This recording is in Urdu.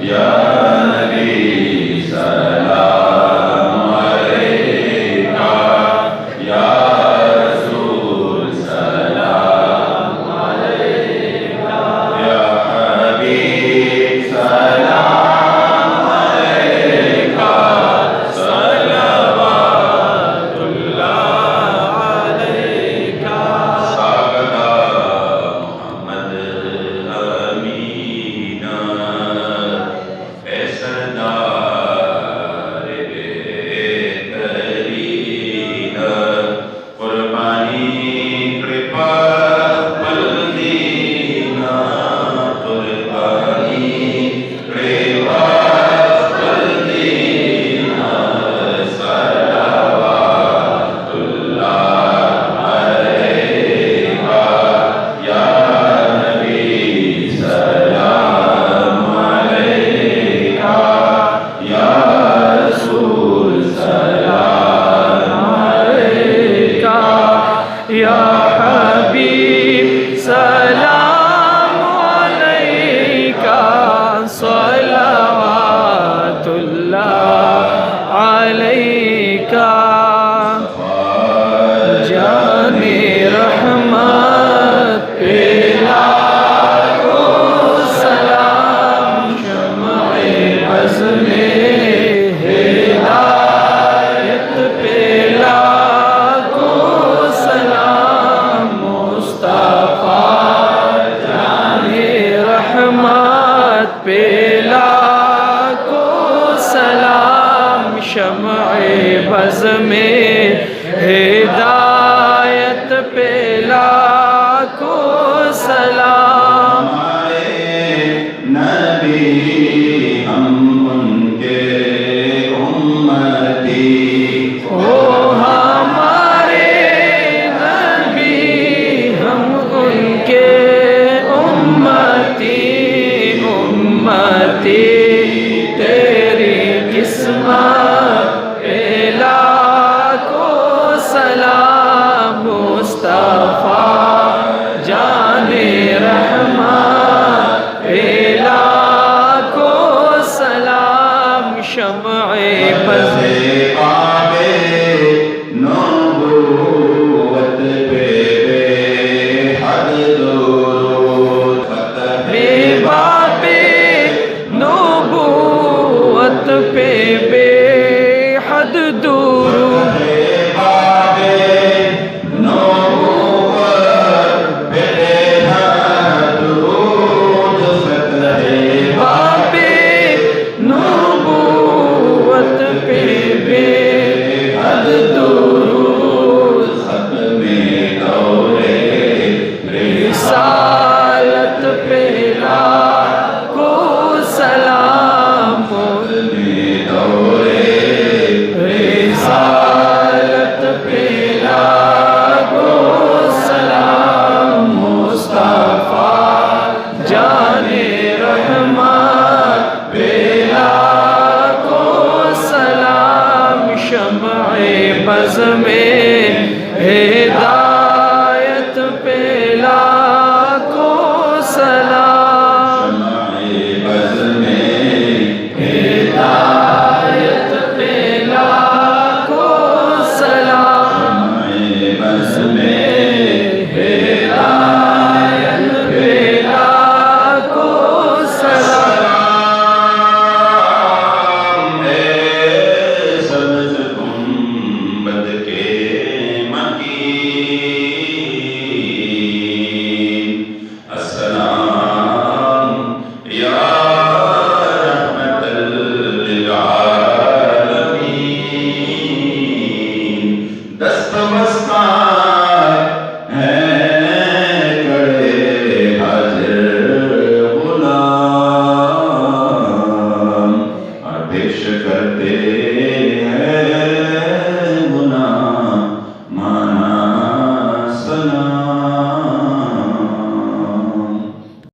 یا نبی سلام علیکہ، یا رسول سلام علیکہ، یا حبیب سلام علیکہ، صلوات اللہ علیکہ۔ ساگدہ محمد امین فیصلدار بہترین، قربانی کرپا پلدین، قربانی کرپا پلدین، صلوات اللہ علیکہ، یا نبی سلام علیکہ، یا رسول سلام علیکہ، یا حبیب سلام علیکہ، صلوات اللہ علیکہ۔ جان رحمت پہ لاکھوں سلام، شمع عزم ہدایت پہ لاکھوں سلام، مصطفیٰ جان رحمت پہ لاکھوں سلام، شمع بز میں ہدایت پہ لاکھوں سلام۔ ہمارے نبی ہم ان کے امتی، او ہمارے نبی ہم ان کے امتی، امتی تیری قسمت پہ لاکھوں سلام، مصطفیٰ جان رحمت پہ لاکھوں سلام، شمع بز باب نبوت پہ بے حد درود، فتح باب نبوت پہ بے حد درود، باب نبوت پہ بے حد درود، فتح باب نبوت پہ بے حد درود، ختم دور رسالت پہ لاکھوں سلام، دور رسالت پہ لاکھوں سلام، مصطفیٰ جان رحمت پہ لاکھوں سلام، شمع بز میں ہدایت پہ لاکھوں سلام، بز میں ہدایت پہ لاکھوں سلام، بز میں ہدایت پہ لاکھوں سلام۔ سبز گنبد کے مکین، السلام یا رحمت للعالمین، دست مستان ہیں کڑے حاضر غلام، اور پیش کرتے